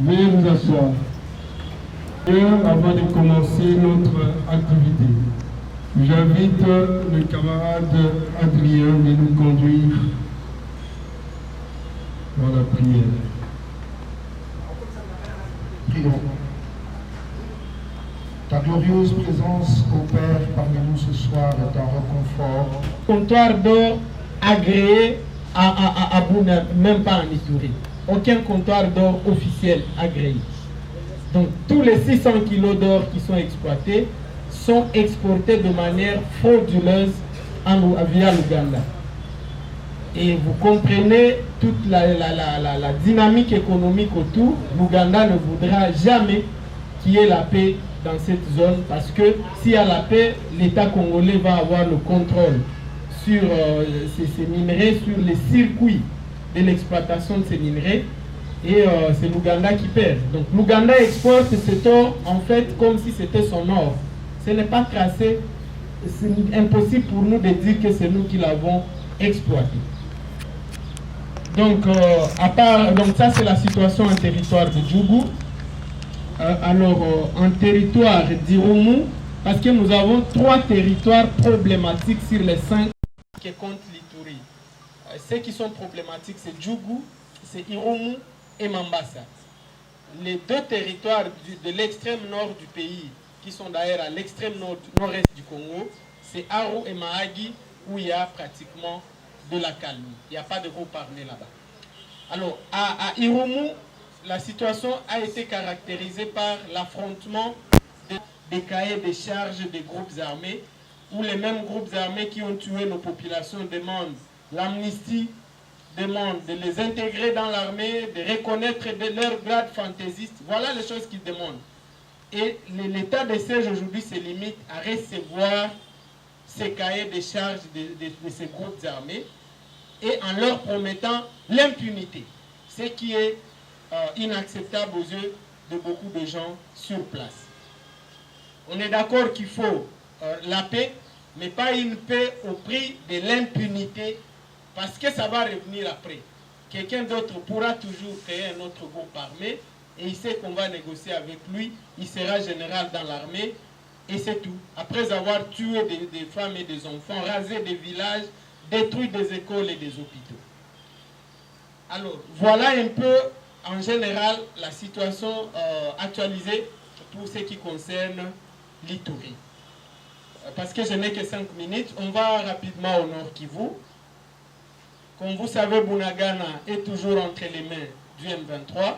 Veuillez vous asseoir. Avant de commencer notre activité, j'invite le camarade Adrien de nous conduire dans la prière. Prions. Ta glorieuse présence, ô Père, parmi nous ce soir est un réconfort. Comptoir d'or agréé à Bouna, même pas en Ituri. Aucun comptoir d'or officiel agréé. Donc tous les 600 kilos d'or qui sont exploités sont exportés de manière frauduleuse via l'Ouganda. Et vous comprenez toute la dynamique économique autour. L'Ouganda ne voudra jamais qu'il y ait la paix dans cette zone, parce que s'il y a la paix, l'État congolais va avoir le contrôle sur ces minerais, sur les circuits de l'exploitation de ces minerais, et c'est l'Ouganda qui perd. Donc l'Ouganda exporte cet or en fait comme si c'était son or. Ce n'est pas tracé, c'est impossible pour nous de dire que c'est nous qui l'avons exploité. Donc, donc ça c'est la situation en territoire de Djougou. En territoire d'Irumu, parce que nous avons 3 territoires problématiques sur les 5 qui comptent l'Ituri. Ceux qui sont problématiques, c'est Djougou, c'est Irumu et Mambasa. Les 2 territoires de l'extrême nord du pays, qui sont d'ailleurs à l'extrême nord-est du Congo, c'est Aru et Mahagi, où il y a pratiquement de la calme. Il n'y a pas de groupe armé là-bas. Alors, à Irumu, la situation a été caractérisée par l'affrontement des cahiers des charges des groupes armés, où les mêmes groupes armés qui ont tué nos populations demandent l'amnistie, demandent de les intégrer dans l'armée, de reconnaître leur grade fantaisiste. Voilà les choses qu'ils demandent. Et l'état de siège aujourd'hui se limite à recevoir ces cahiers des charges de ces groupes armés et en leur promettant l'impunité, ce qui est inacceptable aux yeux de beaucoup de gens sur place. On est d'accord qu'il faut la paix, mais pas une paix au prix de l'impunité, parce que ça va revenir après. Quelqu'un d'autre pourra toujours créer un autre groupe armé, et il sait qu'on va négocier avec lui, il sera général dans l'armée, et c'est tout. Après avoir tué des femmes et des enfants, rasé des villages, détruit des écoles et des hôpitaux. Alors, voilà un peu en général la situation actualisée pour ce qui concerne l'Ituri. Parce que je n'ai que 5 minutes, on va rapidement au Nord Kivu. Comme vous savez, Bunagana est toujours entre les mains du M23.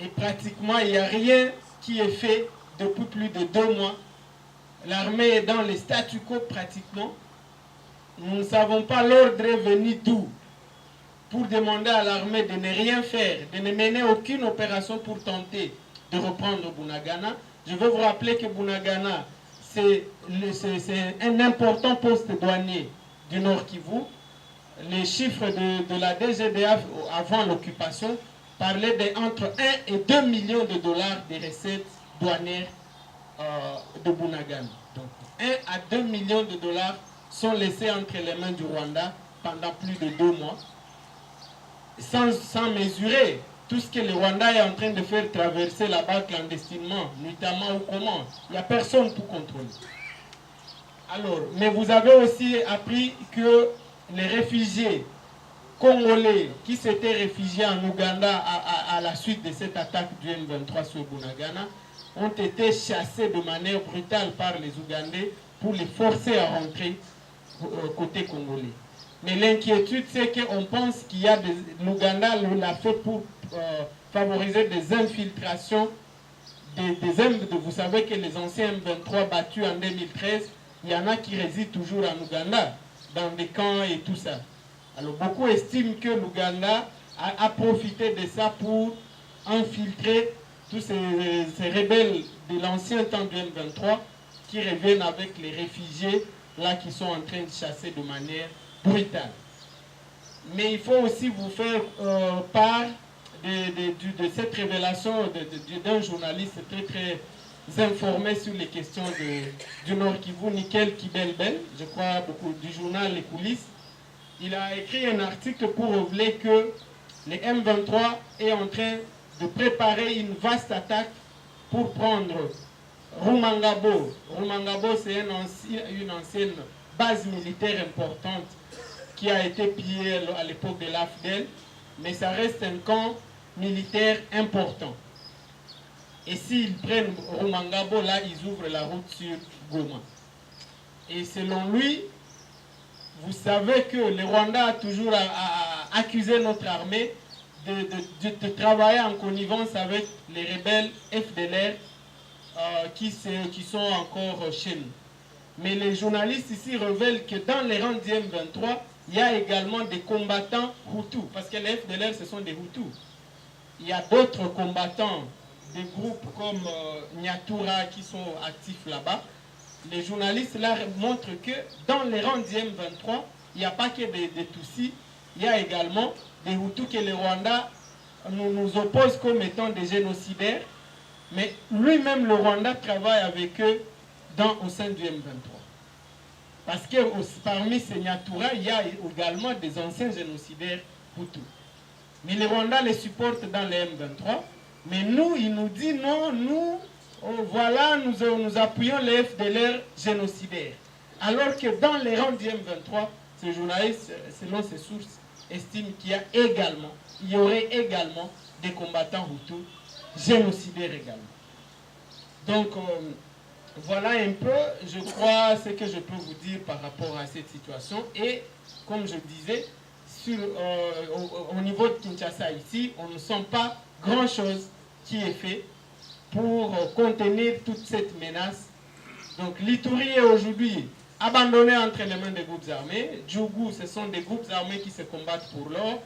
Et pratiquement, il n'y a rien qui est fait depuis plus de 2 mois. L'armée est dans le statu quo pratiquement. Nous ne savons pas l'ordre est venu d'où, pour demander à l'armée de ne rien faire, de ne mener aucune opération pour tenter de reprendre Bunagana. Je veux vous rappeler que Bunagana, c'est un important poste douanier du Nord Kivu. Les chiffres de la DGDA avant l'occupation parlaient d'entre 1 et 2 millions de dollars de recettes douanières de Bunagana. Donc 1 à 2 millions de dollars sont laissés entre les mains du Rwanda pendant plus de 2 mois. Sans mesurer tout ce que le Rwanda est en train de faire traverser là-bas clandestinement, notamment ou comment. Il n'y a personne pour contrôler. Alors, mais vous avez aussi appris que les réfugiés congolais qui s'étaient réfugiés en Ouganda à la suite de cette attaque du M23 sur Bunagana ont été chassés de manière brutale par les Ougandais pour les forcer à rentrer côté congolais. Mais l'inquiétude, c'est qu'on pense qu'il y a l'Ouganda l'a fait pour favoriser des infiltrations vous savez que les anciens M23 battus en 2013, il y en a qui résident toujours en Ouganda, dans des camps et tout ça. Alors beaucoup estiment que l'Ouganda a profité de ça pour infiltrer tous ces rebelles de l'ancien temps du M23 qui reviennent avec les réfugiés là qui sont en train de chasser de manière brutale. Mais il faut aussi vous faire part de cette révélation d'un journaliste très informé sur les questions du Nord Kivu, Nickel Kibelbel, je crois beaucoup, du journal Les Coulisses. Il a écrit un article pour révéler que les M23 est en train de préparer une vaste attaque pour prendre Rumangabo. Rumangabo, c'est une ancienne base militaire importante qui a été pillée à l'époque de l'AFDEL, mais ça reste un camp militaire important. Et s'ils prennent Rumangabo, là, ils ouvrent la route sur Goma. Et selon lui, vous savez que le Rwanda a toujours accusé notre armée de travailler en connivence avec les rebelles FDLR qui sont encore chez nous. Mais les journalistes ici révèlent que dans les rangs du M23, il y a également des combattants Hutus, parce que les FDLR, ce sont des Hutus. Il y a d'autres combattants, des groupes comme Nyatura qui sont actifs là-bas. Les journalistes là montrent que dans les rangs du M23, il n'y a pas que des Tutsis, il y a également des Hutus que le Rwanda nous oppose comme étant des génocidaires, mais lui-même le Rwanda travaille avec eux au sein du M23. Parce que parmi ces Nyatura, il y a également des anciens génocidaires Hutus. Mais le Rwanda les supporte dans le M23, mais nous, il nous dit non, nous, voilà, nous appuyons les FDLR génocidaires. Alors que dans les rangs du M23, ce journaliste, selon ses sources, estime qu'il y aurait également des combattants Hutus génocidaires également. Donc, voilà un peu, je crois, ce que je peux vous dire par rapport à cette situation. Et, comme je disais, au niveau de Kinshasa ici, on ne sent pas grand-chose qui est fait pour contenir toute cette menace. Donc l'Ituri est aujourd'hui abandonné entre les mains des groupes armés. Djougou, ce sont des groupes armés qui se combattent pour l'or.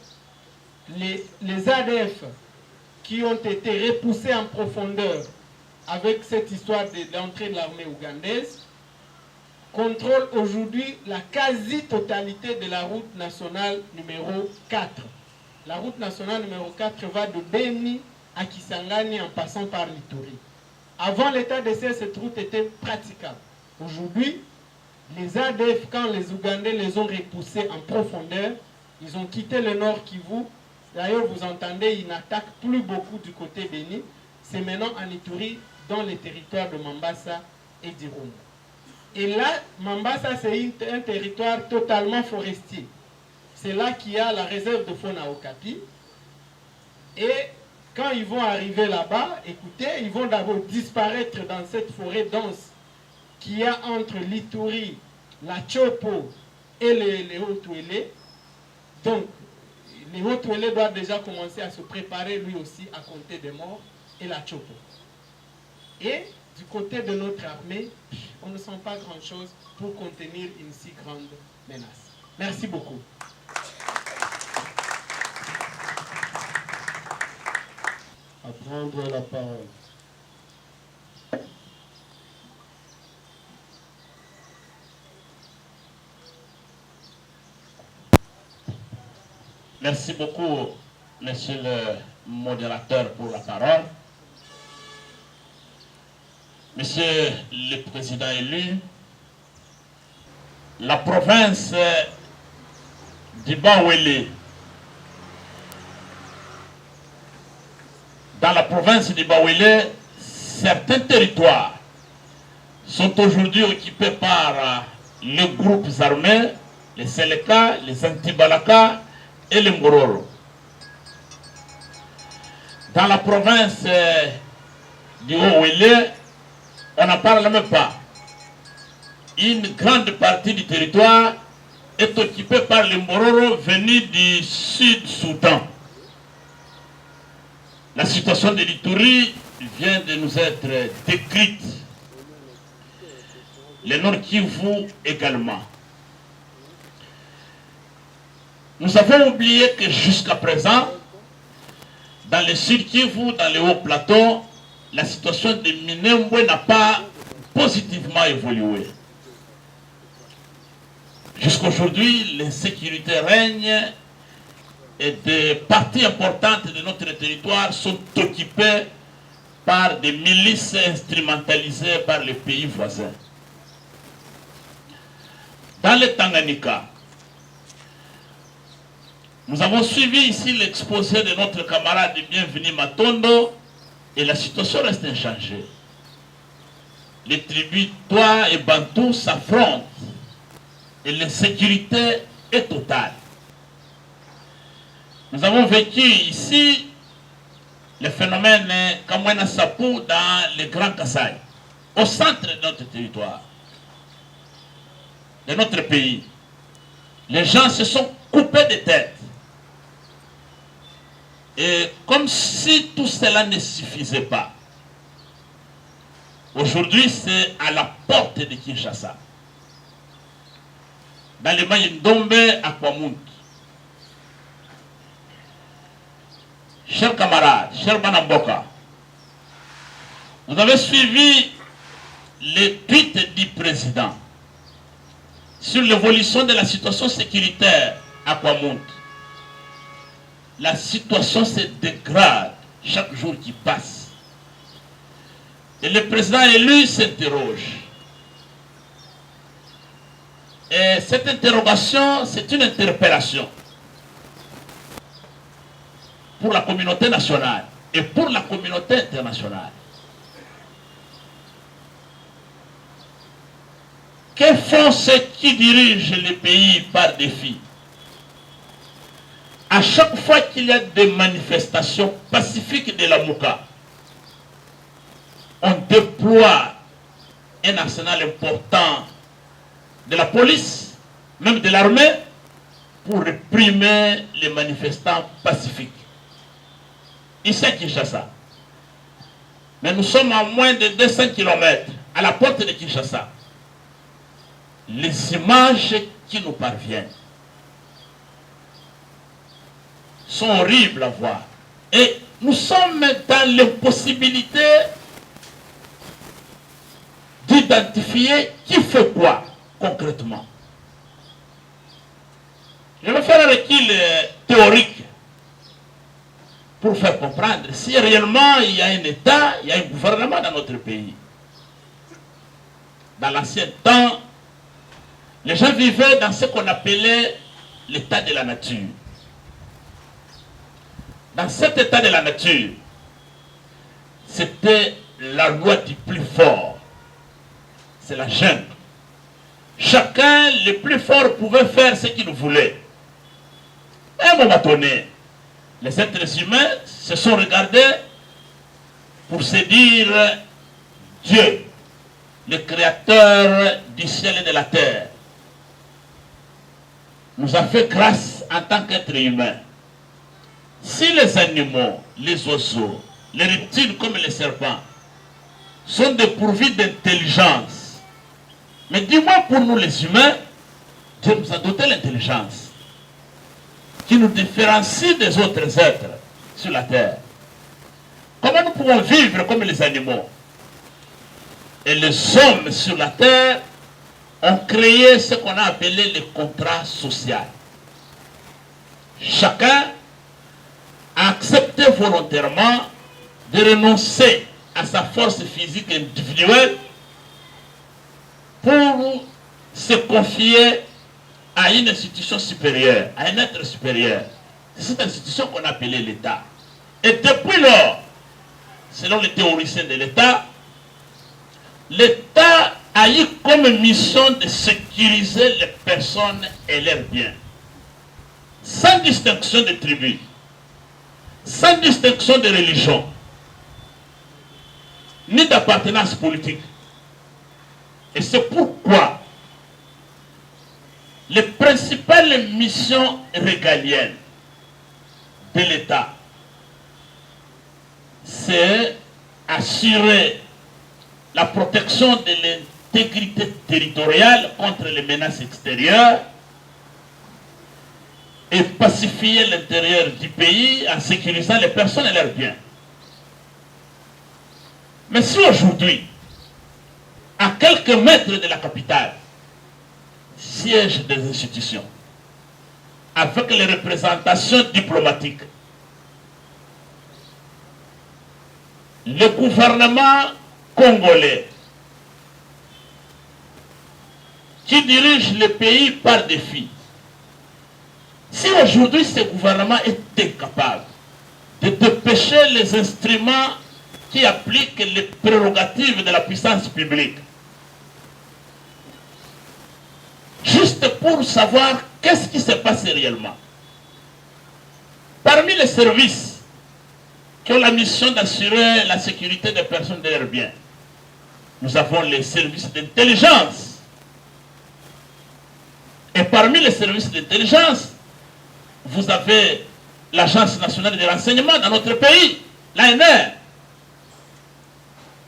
Les ADF qui ont été repoussés en profondeur avec cette histoire de l'entrée de l'armée ougandaise contrôlent aujourd'hui la quasi-totalité de la route nationale numéro 4. La route nationale numéro 4 va de Beni à Kisangani en passant par l'Ituri. Avant l'état de siège, cette route était praticable. Aujourd'hui, les ADF, quand les Ougandais les ont repoussés en profondeur, ils ont quitté le nord Kivu. D'ailleurs, vous entendez, ils n'attaquent plus beaucoup du côté Beni. C'est maintenant en Ituri, dans les territoires de Mambasa et d'Irumu. Et là, Mambasa, c'est un territoire totalement forestier. C'est là qu'il y a la réserve de faune à Okapi. Et quand ils vont arriver là-bas, écoutez, ils vont d'abord disparaître dans cette forêt dense qu'il y a entre l'Ituri, la Chopo et les Haut-Ouélé. Donc, les Haut-Ouélé doivent déjà commencer à se préparer lui aussi à compter des morts et la Chopo. Et du côté de notre armée, on ne sent pas grand-chose pour contenir une si grande menace. Merci beaucoup. À prendre la parole. Merci beaucoup, monsieur le modérateur, pour la parole. Monsieur le président élu, la province du Bawele, dans la province du Bawele, certains territoires sont aujourd'hui occupés par les groupes armés, les Seleka, les Antibalaka et les Ngororo. Dans la province du Haut-Ouélé, on n'en parle même pas. Une grande partie du territoire est occupée par les Ngororo venus du Sud-Soudan. La situation de l'Ituri vient de nous être décrite. Le Nord Kivu également. Nous avons oublié que jusqu'à présent, dans le Sud Kivu, dans les hauts plateaux, la situation de Minembwe n'a pas positivement évolué. Jusqu'aujourd'hui, l'insécurité règne et des parties importantes de notre territoire sont occupées par des milices instrumentalisées par les pays voisins. Dans le Tanganyika, Nous avons suivi ici l'exposé de notre camarade Bienvenu Matondo et la situation reste inchangée. Les tribus Toa et Bantou s'affrontent et l'insécurité est totale. Nous avons vécu ici le phénomène Kamwena Sapou dans le Grand Kasaï, au centre de notre territoire, de notre pays. Les gens se sont coupés de tête. Et comme si tout cela ne suffisait pas, aujourd'hui c'est à la porte de Kinshasa, dans les Mayindombe à Kwamout. Chers camarades, chers Banamboka, vous avez suivi les tweets du président sur l'évolution de la situation sécuritaire à Kwamout. La situation se dégrade chaque jour qui passe. Et le président élu s'interroge. Et cette interrogation, c'est une interpellation pour la communauté nationale et pour la communauté internationale. Que font ceux qui dirigent les pays par défi? À chaque fois qu'il y a des manifestations pacifiques de la Mouka, on déploie un arsenal important de la police, même de l'armée, pour réprimer les manifestants pacifiques. Ici à Kinshasa. Mais nous sommes à moins de 200 km à la porte de Kinshasa. Les images qui nous parviennent sont horribles à voir. Et nous sommes dans l'impossibilité d'identifier qui fait quoi concrètement. Je vais faire un recul théorique pour faire comprendre si réellement il y a un État, il y a un gouvernement dans notre pays. Dans l'ancien temps, les gens vivaient dans ce qu'on appelait l'état de la nature. Dans cet état de la nature, c'était la loi du plus fort. C'est la jungle. Chacun, le plus fort, pouvait faire ce qu'il voulait. À un moment donné, les êtres humains se sont regardés pour se dire Dieu, le créateur du ciel et de la terre, nous a fait grâce en tant qu'être humain. Si les animaux, les oiseaux, les reptiles comme les serpents sont dépourvus d'intelligence, mais dis-moi pour nous les humains, Dieu nous a doté l'intelligence qui nous différencie des autres êtres sur la terre. Comment nous pouvons vivre comme les animaux? Et les hommes sur la terre ont créé ce qu'on a appelé le contrat social. Chacun a accepté volontairement de renoncer à sa force physique individuelle pour se confier à une institution supérieure, à un être supérieur. C'est cette institution qu'on a appelée l'État. Et depuis lors, selon les théoriciens de l'État, l'État a eu comme mission de sécuriser les personnes et leurs biens, sans distinction de tribus, sans distinction de religion, ni d'appartenance politique. Et c'est pourquoi les principales missions régaliennes de l'État, c'est assurer la protection de l'intégrité territoriale contre les menaces extérieures et pacifier l'intérieur du pays en sécurisant les personnes et leurs biens. Mais si aujourd'hui, à quelques mètres de la capitale, siègent des institutions, avec les représentations diplomatiques, le gouvernement congolais, qui dirige le pays par défi, Si aujourd'hui ce gouvernement est incapable de dépêcher les instruments qui appliquent les prérogatives de la puissance publique, juste pour savoir qu'est-ce qui se passe réellement. Parmi les services qui ont la mission d'assurer la sécurité des personnes et de leurs biens, nous avons les services d'intelligence. Et parmi les services d'intelligence, vous avez l'Agence nationale de renseignement dans notre pays, l'ANR.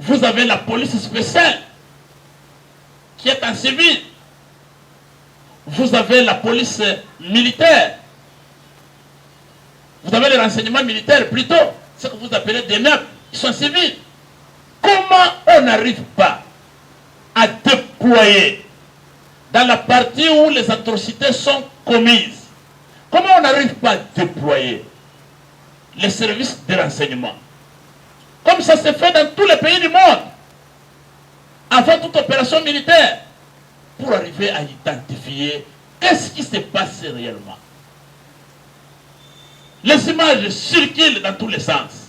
Vous avez la police spéciale qui est en civil. Vous avez la police militaire. Vous avez les renseignements militaires plutôt, ce que vous appelez des NEP, qui sont civils. Comment on n'arrive pas à déployer dans la partie où les atrocités sont commises, comment on n'arrive pas à déployer les services de renseignement comme ça se fait dans tous les pays du monde, avant toute opération militaire, pour arriver à identifier qu'est-ce qui se passe réellement. Les images circulent dans tous les sens,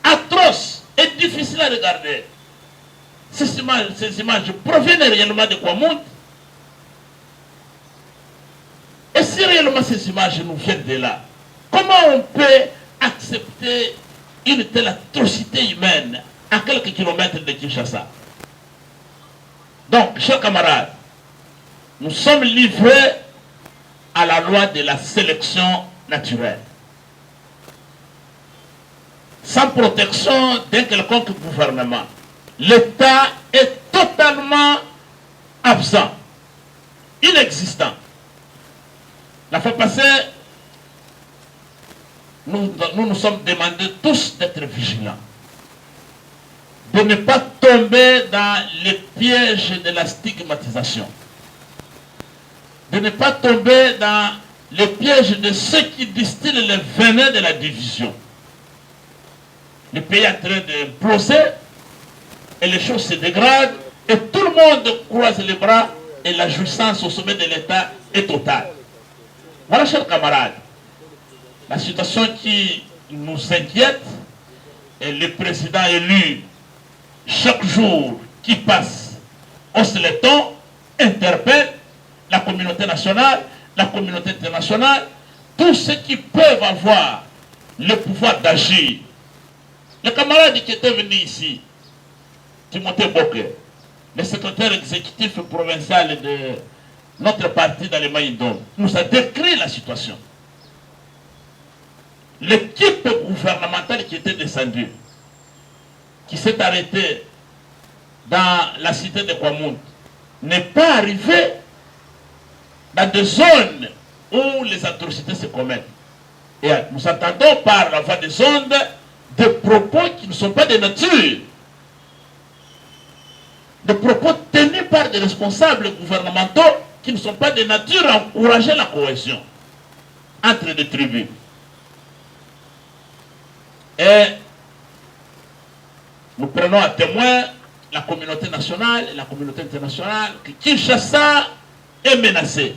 atroces et difficiles à regarder. Ces images proviennent réellement de Kwamoun. Et si réellement ces images nous viennent de là, comment on peut accepter une telle atrocité humaine à quelques kilomètres de Kinshasa? Donc, chers camarades, nous sommes livrés à la loi de la sélection naturelle. Sans protection d'un quelconque gouvernement, l'État est totalement absent, inexistant. La fois passée, nous sommes demandés tous d'être vigilants, de ne pas tomber dans les pièges de la stigmatisation, de ne pas tomber dans les pièges de ceux qui distillent le venin de la division. Le pays est en train d'imploser et les choses se dégradent et tout le monde croise les bras et la jouissance au sommet de l'État est totale. Voilà, chers camarades, la situation qui nous inquiète et le président élu, chaque jour qui passe, hausse les tons, interpelle la communauté nationale, la communauté internationale, tous ceux qui peuvent avoir le pouvoir d'agir. Le camarade qui était venu ici, Timothée Boke, le secrétaire exécutif provincial de notre parti dans les Maïdom, nous a décrit la situation. L'équipe gouvernementale qui était descendue, qui s'est arrêtée dans la cité de Kwamoun, n'est pas arrivée dans des zones où les atrocités se commettent. Et nous entendons par la voix des ondes des propos qui ne sont pas de nature, des propos tenus par des responsables gouvernementaux qui ne sont pas de nature à encourager la cohésion entre les tribus. Et nous prenons à témoin la communauté nationale et la communauté internationale que Kinshasa est menacée.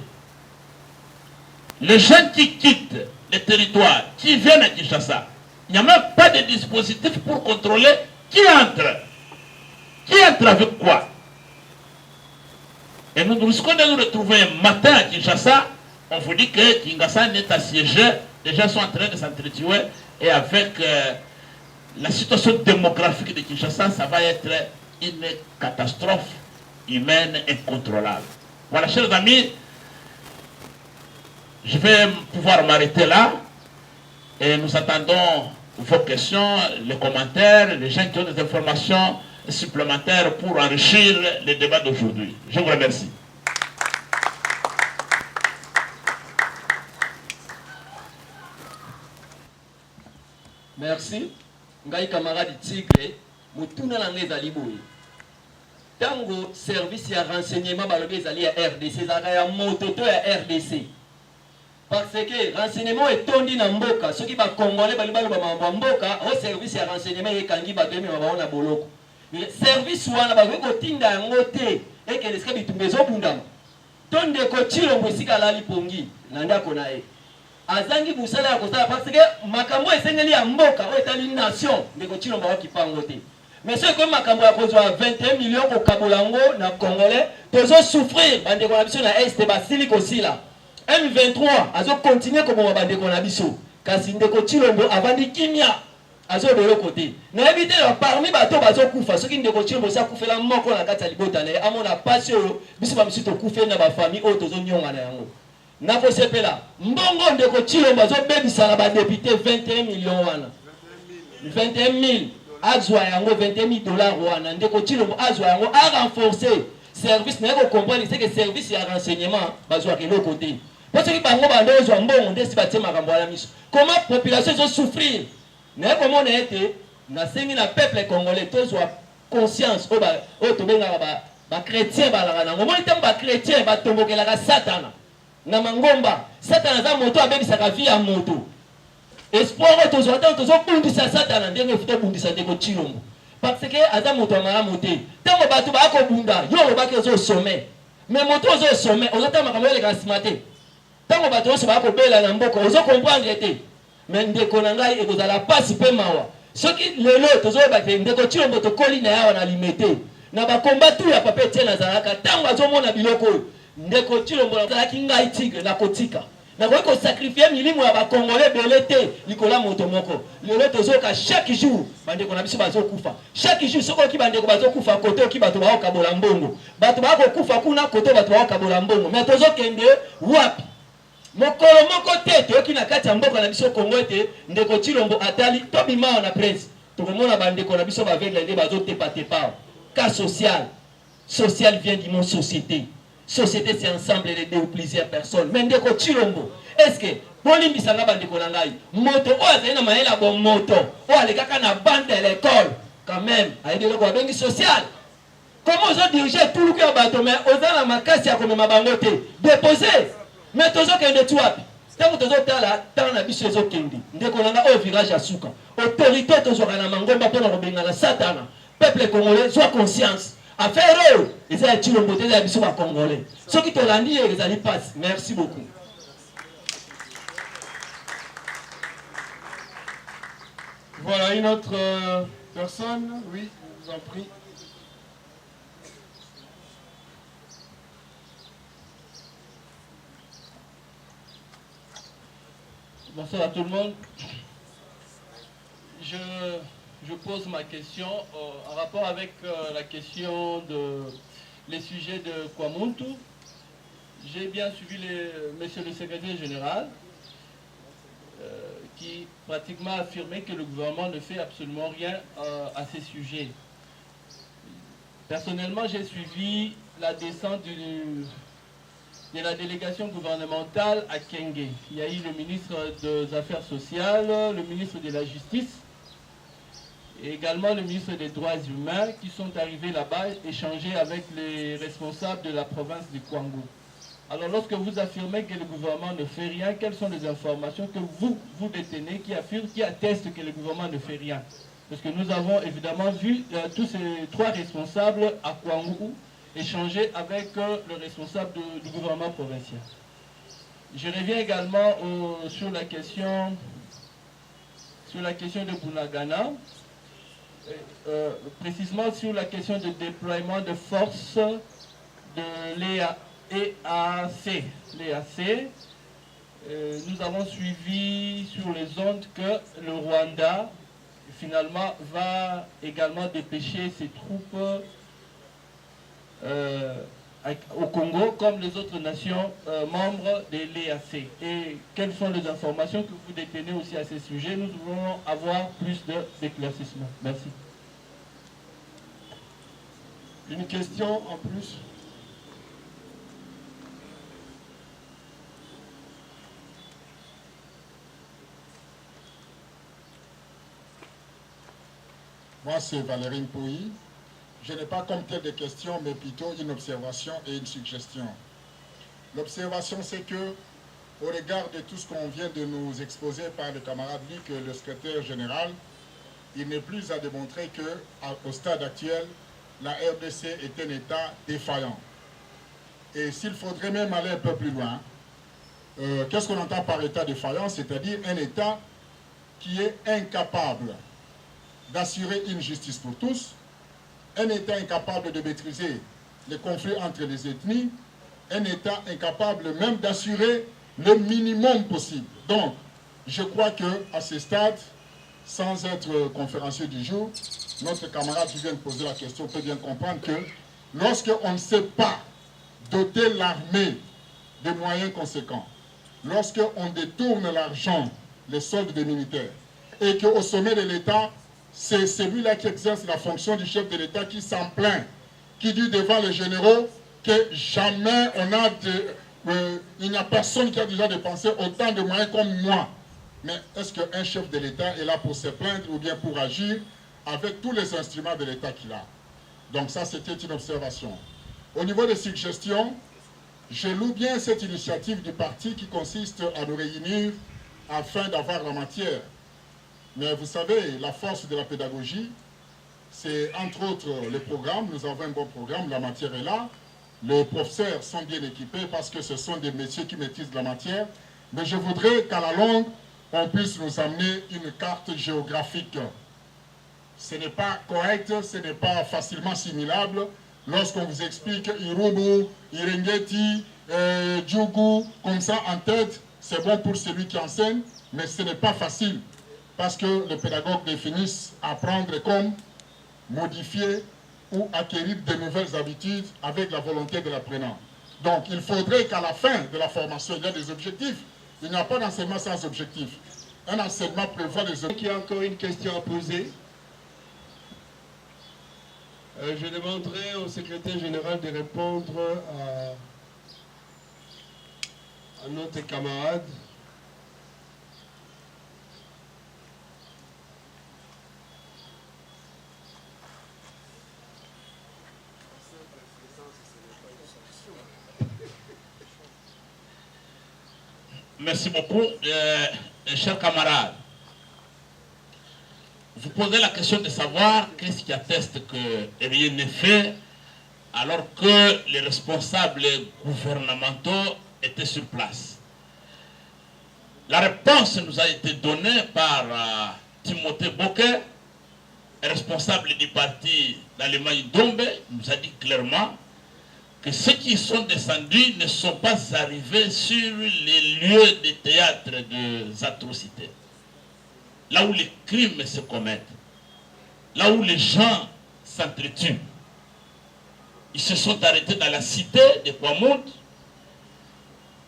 Les gens qui quittent les territoires, qui viennent à Kinshasa, il n'y a même pas de dispositif pour contrôler qui entre. Qui entre avec quoi? Et nous risquons de nous retrouver un matin à Kinshasa, on vous dit que Kinshasa est assiégé, les gens sont en train de s'entretuer, et avec la situation démographique de Kinshasa, ça va être une catastrophe humaine incontrôlable. Voilà, chers amis, je vais pouvoir m'arrêter là, et nous attendons vos questions, les commentaires, les gens qui ont des informations supplémentaires pour enrichir les débats d'aujourd'hui. Je vous remercie. Merci. Ngai camarade Tigre, mutuna na ngeza liboye. Tango service ya renseignement balobi ezali ya RDC, zaka ya mototo ya RDC. Parce que renseignement est tondi na mboka, ceux qui ba congolais bali balo ba mambo mboka, au service ya renseignement ekangi ba demi ba baona boloko. Service wana ba ko tinda yango te et que les bitumba ezobundama. ton ndeko Chilombo esika alali pongi na ndako na ye azangi busala ya kosala parce que makambo esengeli ya mboka oyo etali nation ndeko Chilombo akokipango te mais soki komi makambo ya kozwa 21 millions kokabola yango na congolais tozosouffrir bandeko na biso na este basili kosila M23 azokontinue koboma bandeko na biso kasi ndeko Chilombo avandi kimia azobelo kote nayebi te parmi bato bazokufa soki ndeko Chilombo si akufela moko na kati ya libota na ye amona pasi oyo biso bamisi tokufeli na bafamille oyo tozonyonga na yango nakosepela mbongo ndeko Chilombo azobebisa na badepute 21 millions wana 21 000 azwa yango 21 000 $ wana ndeko Chilombo azwa yango a renforcer service na ko comprendre c'est que service ya renseignement bazwa kelo côté parce que bango bando ozwa mbongo ndesi batie makambo ala miso comment population zo souffrir na komona ete na sengi na peuple congolais tozwa conscience o to benga ba chrétien balaka nango moni tango ba chrétien batombokelaka satana na mangomba satana za moto abebisaka vie ya moto espoir tozwa tango tozobundisa satana ndenge futa bundisa ndeko Chilombo parce que aza moto amara mote tango bato bakobunda yo lobaki ozo sommet mais moto ozo sommet ozotama makambo eleka nsima te tango bato oso bakobela na mboka ozo comprendre te mais ndeko na ngai ekozala pasi mpe mawa soki lelo tozoyeba te ndeko Chilombo tokoli na yawa na limete na bakomba tu ya papa Etienne azalaka tango azomona biloko oyo ndeko Chilombo azalaki ngai tigre nakotika nakoki kosakrifie milimo ya bakongolais ebele te likola moto moko lelo tozoyoka chaque jour bandeko na biso bazokufa chaque jour soki oki bandeko bazokufa kote oki bato bakokabola mbongo bato bakokufa kuna kote bato bakokabola mbongo mais tozokende wapi mokolo moko te toyoki na kati ya mboka na biso Kongo ete ndeko Chilombo atali tobimao na presse tokomona bandeko na biso bavegla nde bazotepatepa cas social vient du mot société. Société c'est ensemble de deux ou plusieurs personnes. Mais ndeko Chilombo, est-ce que bolimbisa nga bandeko na ngai moto o azali na mayela bon moto o alekaka na bande de l'école quand même ayede loko bengi social. Comment ozo diriger tout le que bato mais oza na makasi ya komema bango te déposer mais tozokende tu wapi tango tozotala tala na biso ezokende ndeko na nga oyo virage ya suka autorité tozwaka na mangomba mpona kobengana satana peuple congolais soit conscience affaire oyo eza ya Chilombo te eza ya biso bacongolais soki tolandi ye ezali passe. Merci beaucoup. Voilà une autre personne. Oui, je vous en prie. Bonsoir à tout le monde. Je pose ma question en rapport avec la question les sujets de Kwamuntu. J'ai bien suivi monsieur le secrétaire général qui pratiquement a affirmé que le gouvernement ne fait absolument rien à ces sujets. Personnellement, j'ai suivi la descente de la délégation gouvernementale à Kenge. Il y a eu le ministre des Affaires sociales, le ministre de la Justice et également le ministre des Droits humains qui sont arrivés là-bas échanger avec les responsables de la province du Kwango. Alors lorsque vous affirmez que le gouvernement ne fait rien, quelles sont les informations que vous détenez qui affirment, qui attestent que le gouvernement ne fait rien? Parce que nous avons évidemment vu tous ces trois responsables à Kwango échanger avec le responsable du gouvernement provincial. Je reviens également sur la question de Bunagana, précisément sur la question de déploiement de forces de l'EAC. Nous avons suivi sur les ondes que le Rwanda finalement va également dépêcher ses troupes au Congo comme les autres nations membres de l'EAC. Et quelles sont les informations que vous détenez aussi à ce sujet? Nous voulons avoir plus d'éclaircissements. Merci. Une question en plus? Moi, c'est Valérie Pouy. Je n'ai pas comme telle de questions, mais plutôt une observation et une suggestion. L'observation, c'est que, au regard de tout ce qu'on vient de nous exposer par le camarade Luc, le secrétaire général, il n'est plus à démontrer qu'au stade actuel, la RDC est un État défaillant. Et s'il faudrait même aller un peu plus loin, qu'est-ce qu'on entend par état défaillant? C'est-à-dire un État qui est incapable d'assurer une justice pour tous, un État incapable de maîtriser les conflits entre les ethnies, un État incapable même d'assurer le minimum possible. Donc, je crois qu'à ce stade, sans être conférencier du jour, notre camarade qui vient de poser la question peut bien comprendre que lorsqu'on ne sait pas doter l'armée de moyens conséquents, lorsqu'on détourne l'argent, les soldes des militaires, et qu'au sommet de l'État, c'est celui-là qui exerce la fonction du chef de l'État qui s'en plaint, qui dit devant les généraux que jamais il n'y a personne qui a déjà dépensé autant de moyens comme moi. Mais est-ce qu'un chef de l'État est là pour se plaindre ou bien pour agir avec tous les instruments de l'État qu'il a? Donc ça, c'était une observation. Au niveau des suggestions, je loue bien cette initiative du parti qui consiste à nous réunir afin d'avoir la matière. Mais vous savez, la force de la pédagogie, c'est entre autres les programmes. Nous avons un bon programme, la matière est là. Les professeurs sont bien équipés parce que ce sont des métiers qui maîtrisent la matière. Mais je voudrais qu'à la longue, on puisse nous amener une carte géographique. Ce n'est pas correct, ce n'est pas facilement assimilable. Lorsqu'on vous explique Irubu, Irengeti, Djougou, comme ça en tête, c'est bon pour celui qui enseigne, mais ce n'est pas facile. Parce que les pédagogues définissent apprendre comme modifier ou acquérir de nouvelles habitudes avec la volonté de l'apprenant. Donc il faudrait qu'à la fin de la formation, il y ait des objectifs. Il n'y a pas d'enseignement sans objectif. Un enseignement prévoit des objectifs. Il y a encore une question à poser. Je demanderai au secrétaire général de répondre à notre camarade. Merci beaucoup, chers camarades. Vous posez la question de savoir qu'est-ce qui atteste que rien n'est fait alors que les responsables gouvernementaux étaient sur place. La réponse nous a été donnée par Timothée Bocquet, responsable du parti d'Allemagne Dombe, nous a dit clairement que ceux qui sont descendus ne sont pas arrivés sur les lieux de théâtre des atrocités. Là où les crimes se commettent, là où les gens s'entretuent. Ils se sont arrêtés dans la cité de Kouamoud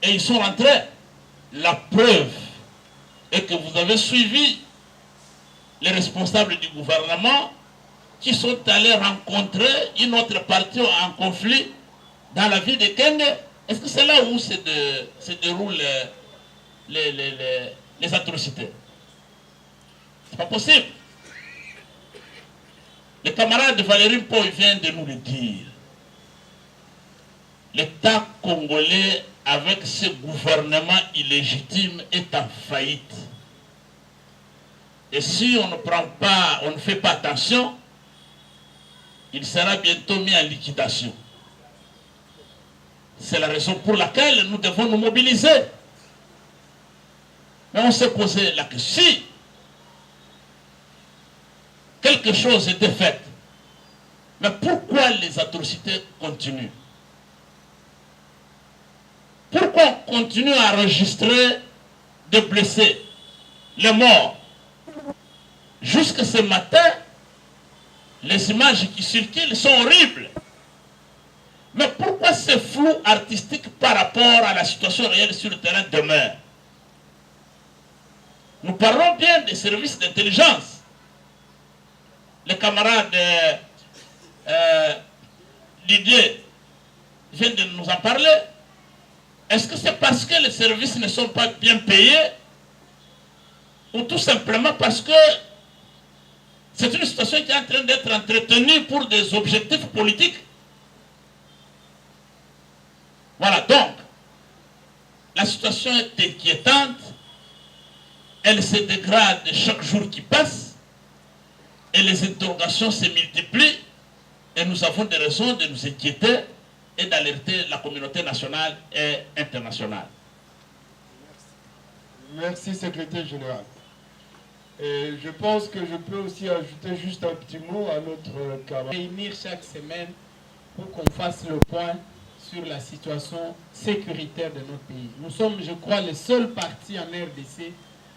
et ils sont rentrés. La preuve est que vous avez suivi les responsables du gouvernement qui sont allés rencontrer une autre partie en conflit dans la ville de Kenge. Est-ce que c'est là où se déroulent les atrocités? C'est pas possible. Le camarade Valérie Mpoy vient de nous le dire. L'État congolais, avec ce gouvernement illégitime, est en faillite. Et si on ne prend pas, on ne fait pas attention, il sera bientôt mis en liquidation. C'est la raison pour laquelle nous devons nous mobiliser. Mais on s'est posé la question. Si quelque chose était fait, mais pourquoi les atrocités continuent? Pourquoi on continue à enregistrer des blessés, les morts? Jusqu'à ce matin, les images qui circulent sont horribles. Mais pourquoi ce flou artistique par rapport à la situation réelle sur le terrain demeure? Nous parlons bien des services d'intelligence. Les camarades Didier viennent de nous en parler. Est-ce que c'est parce que les services ne sont pas bien payés ou tout simplement parce que c'est une situation qui est en train d'être entretenue pour des objectifs politiques? Voilà, donc, la situation est inquiétante, elle se dégrade chaque jour qui passe, et les interrogations se multiplient, et nous avons des raisons de nous inquiéter, et d'alerter la communauté nationale et internationale. Merci, secrétaire général. Et je pense que je peux aussi ajouter juste un petit mot à notre camarade. Réunir chaque semaine pour qu'on fasse le point sur la situation sécuritaire de notre pays. Nous sommes, je crois, les seuls partis en RDC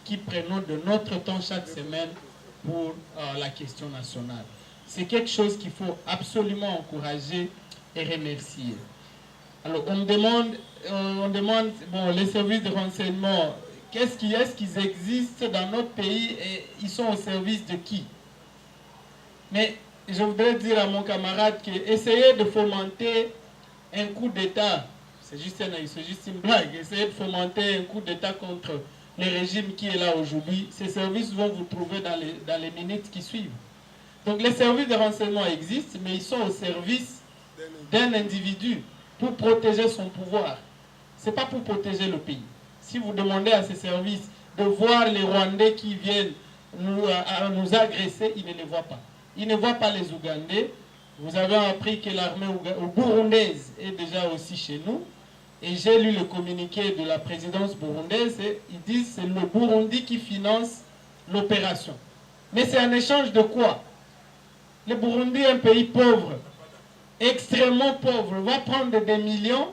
qui prenons de notre temps chaque semaine pour la question nationale. C'est quelque chose qu'il faut absolument encourager et remercier. Alors, on demande bon, les services de renseignement, qu'est-ce qu'ils existent dans notre pays et ils sont au service de qui? Mais je voudrais dire à mon camarade qu'essayer de fomenter un coup d'État, c'est juste une blague, essayer de fomenter un coup d'État contre le régime qui est là aujourd'hui, ces services vont vous trouver dans les minutes qui suivent. Donc les services de renseignement existent, mais ils sont au service d'un individu pour protéger son pouvoir. Ce n'est pas pour protéger le pays. Si vous demandez à ces services de voir les Rwandais qui viennent nous agresser, ils ne les voient pas. Ils ne voient pas les Ougandais. Vous avez appris que l'armée burundaise est déjà aussi chez nous. Et j'ai lu le communiqué de la présidence burundaise. Et ils disent que c'est le Burundi qui finance l'opération. Mais c'est un échange de quoi? Le Burundi est un pays pauvre, extrêmement pauvre. Il va prendre des millions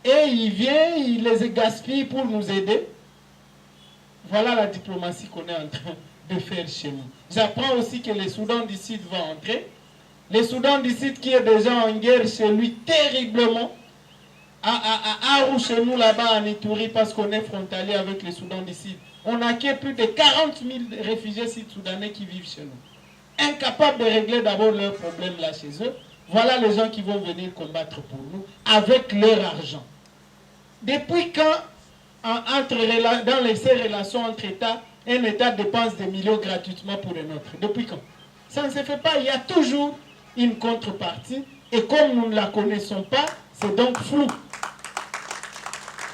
et il vient, il les gaspille pour nous aider. Voilà la diplomatie qu'on est en train de faire chez nous. J'apprends aussi que le Soudan du Sud va entrer. Le Soudan du Sud qui est déjà en guerre chez lui terriblement, à chez nous là-bas en Ituri parce qu'on est frontalier avec le Soudan du Sud. On accueille plus de 40 000 réfugiés sud-soudanais qui vivent chez nous. Incapables de régler d'abord leurs problèmes là chez eux. Voilà les gens qui vont venir combattre pour nous avec leur argent. Depuis quand, dans ces relations entre États, un État dépense des millions gratuitement pour un autre? Depuis quand? Ça ne se fait pas. Il y a toujours une contrepartie. Et comme nous ne la connaissons pas, c'est donc flou.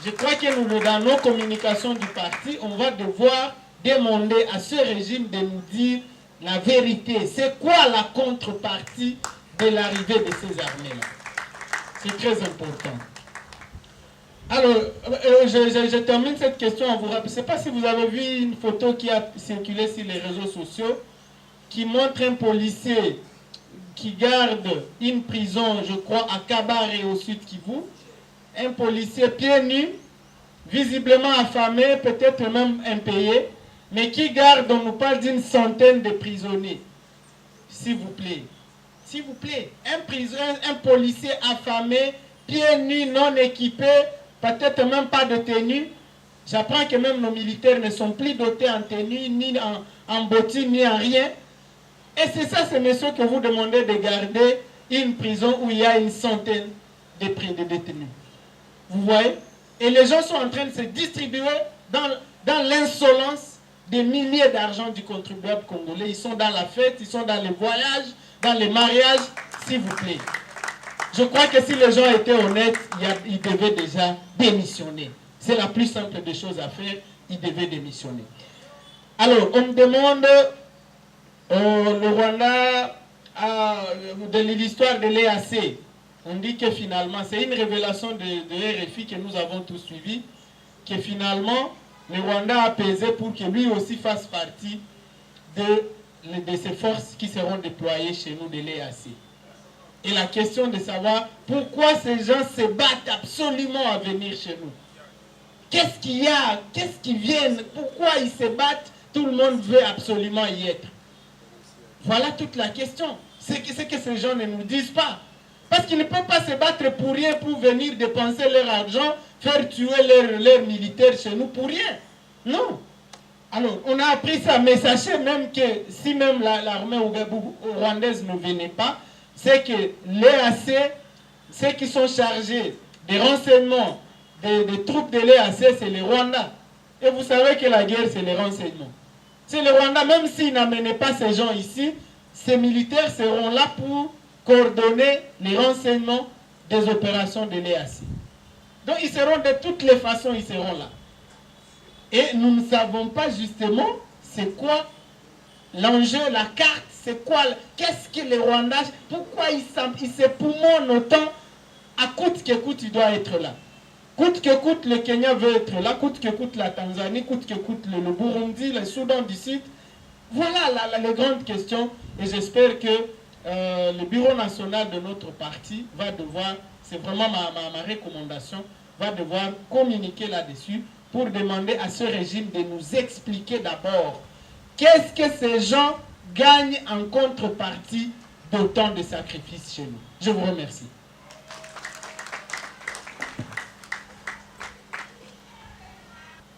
Je crois que nous, dans nos communications du parti, on va devoir demander à ce régime de nous dire la vérité. C'est quoi la contrepartie de l'arrivée de ces armées-là? C'est très important. Alors, je termine cette question en vous rappelant. Je ne sais pas si vous avez vu une photo qui a circulé sur les réseaux sociaux qui montre un policier qui garde une prison, je crois, à Kabare au sud Kivu. Un policier pieds nus, visiblement affamé, peut-être même impayé, mais qui garde, on nous parle d'une centaine de prisonniers. S'il vous plaît. S'il vous plaît. Un policier affamé, pieds nus, non équipé, peut-être même pas de tenue. J'apprends que même nos militaires ne sont plus dotés en tenue, ni en bottines, ni en rien. Et c'est ça, ces messieurs, que vous demandez de garder une prison où il y a une centaine de détenus. Vous voyez? Et les gens sont en train de se distribuer dans l'insolence des milliers d'argent du contribuable congolais. Ils sont dans la fête, ils sont dans les voyages, dans les mariages, s'il vous plaît. Je crois que si les gens étaient honnêtes, ils devaient déjà démissionner. C'est la plus simple des choses à faire, ils devaient démissionner. Alors, on me demande, le Rwanda, de l'histoire de l'EAC. On dit que finalement, c'est une révélation de RFI que nous avons tous suivi, que finalement, le Rwanda a pesé pour que lui aussi fasse partie de ces forces qui seront déployées chez nous de l'EAC. Et la question de savoir pourquoi ces gens se battent absolument à venir chez nous. Qu'est-ce qu'il y a? Qu'est-ce qui vient? Pourquoi ils se battent? Tout le monde veut absolument y être. Voilà toute la question. C'est que ces gens ne nous disent pas. Parce qu'ils ne peuvent pas se battre pour rien, pour venir dépenser leur argent, faire tuer leurs militaires chez nous pour rien. Non. Alors, on a appris ça, mais sachez même que si même l'armée rwandaise ne venait pas, c'est que l'EAC, ceux qui sont chargés des renseignements des troupes de l'EAC, c'est le Rwanda. Et vous savez que la guerre, c'est les renseignements. C'est le Rwanda, même s'ils n'amenaient pas ces gens ici, ces militaires seront là pour coordonner les renseignements des opérations de l'EAC. Donc ils seront de toutes les façons, ils seront là. Et nous ne savons pas justement c'est quoi l'enjeu, la carte, c'est quoi, qu'est-ce que les Rwandais, pourquoi ils s'époumonnent autant à coûte que coûte, il doit être là. Coûte que coûte, le Kenya veut être là, coûte que coûte la Tanzanie, coûte que coûte le Burundi, le Soudan du Sud. Voilà les grandes questions et j'espère que le bureau national de notre parti va devoir, c'est vraiment ma recommandation, va devoir communiquer là-dessus pour demander à ce régime de nous expliquer d'abord qu'est-ce que ces gens gagnent en contrepartie d'autant de sacrifices chez nous. Je vous remercie.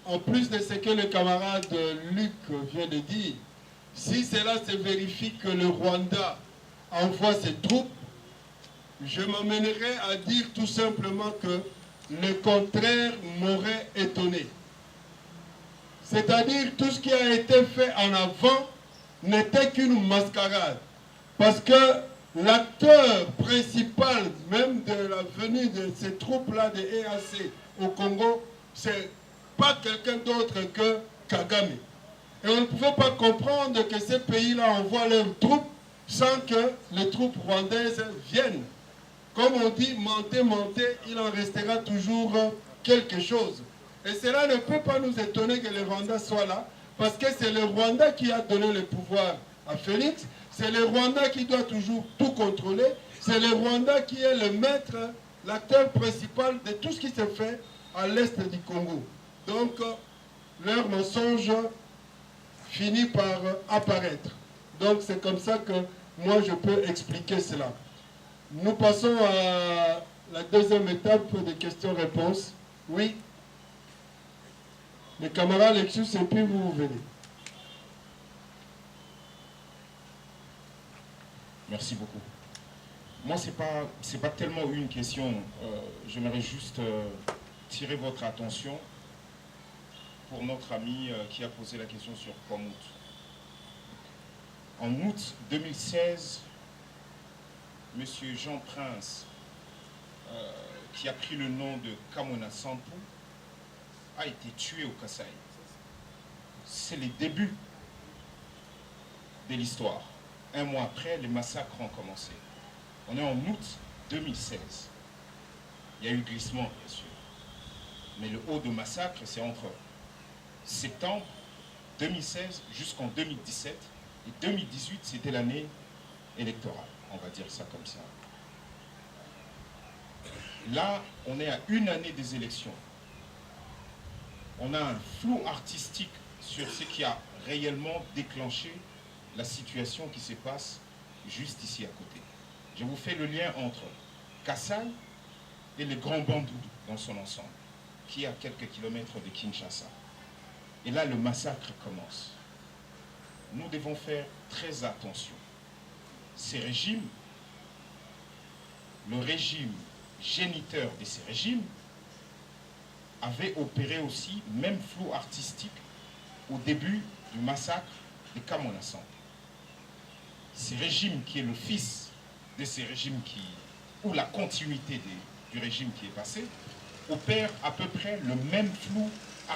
En plus de ce que le camarade Luc vient de dire, si cela se vérifie que le Rwanda envoie ses troupes, je m'amènerai à dire tout simplement que le contraire m'aurait étonné. C'est-à-dire tout ce qui a été fait en avant n'était qu'une mascarade. Parce que l'acteur principal même de la venue de ces troupes-là de EAC au Congo, c'est pas quelqu'un d'autre que Kagame. Et on ne pouvait pas comprendre que ces pays-là envoient leurs troupes sans que les troupes rwandaises viennent. Comme on dit, mentez, mentez, il en restera toujours quelque chose. Et cela ne peut pas nous étonner que le Rwanda soit là, parce que c'est le Rwanda qui a donné le pouvoir à Félix, c'est le Rwanda qui doit toujours tout contrôler, c'est le Rwanda qui est le maître, l'acteur principal de tout ce qui se fait à l'est du Congo. Donc, leur mensonge finit par apparaître. Donc, c'est comme ça que moi, je peux expliquer cela. Nous passons à la deuxième étape des questions-réponses. Oui. Les camarades Lexus, et puis vous venez. Merci beaucoup. Moi, c'est pas tellement une question. J'aimerais juste tirer votre attention pour notre ami qui a posé la question sur Kwamut. En août 2016, M. Jean Prince, qui a pris le nom de Kamona Sampu, a été tué au Kasaï. C'est les débuts de l'histoire. Un mois après, les massacres ont commencé. On est en août 2016. Il y a eu glissement, bien sûr. Mais le haut de massacre, c'est entre septembre 2016 jusqu'en 2017. Et 2018, c'était l'année électorale. On va dire ça comme ça. Là, on est à une année des élections. On a un flou artistique sur ce qui a réellement déclenché la situation qui se passe juste ici à côté. Je vous fais le lien entre Kasaï et le Grand Bandundu dans son ensemble, qui est à quelques kilomètres de Kinshasa. Et là, le massacre commence. Nous devons faire très attention. Ces régimes, le régime géniteur de ces régimes, avait opéré aussi même flou artistique au début du massacre de Kamona Sampu. Ce régime qui est le fils de ces régimes ou la continuité du régime qui est passé, opère à peu près le même flou